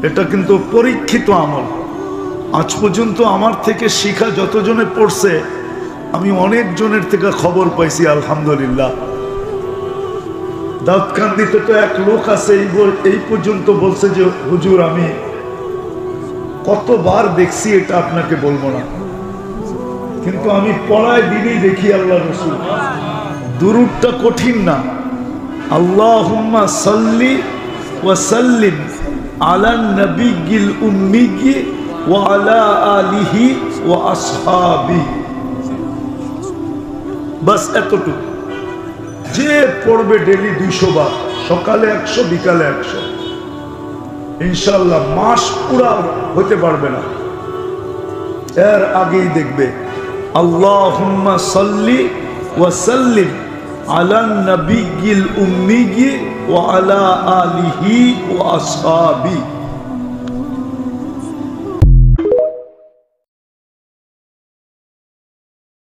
এটা কিন্তু পরীক্ষিত আমল। আজ পর্যন্ত আমার থেকে শিখা যতজনে পড়ছে আমি অনেক জনের থেকে খবর পাইছি আলহামদুলিল্লাহ। দাউদকান্দিতে তো এক লোক আছে এই পর্যন্ত বলছে যে হুজুর আমি কতবার দেখছি এটা আপনাকে বলবো না, কিন্তু আমি পড়ায় দিনই দেখি আল্লাহ রাসূল। দুরূদটা কঠিন না। আল্লাহুম্মা সাল্লি ওয়া সাল্লিম আলান নবিয়্যিল উম্মিয়্যি ওয়া আলা আলিহি ওয়া আসহাবিহি, বাস এতটুকু। যে পড়বে ডেলি 200 বার, সকালে 100 বিকালে 100, ইনশাআল্লাহ মাস পুরা হতে পারবে না, এর আগেই দেখবে আল্লাহুম্মা সাল্লি ওয়া সাল্লিম আলান নবিয়্যিল উম্মিয়্যি ওয়া আলা আলিহি ওয়া আসহাবিহি।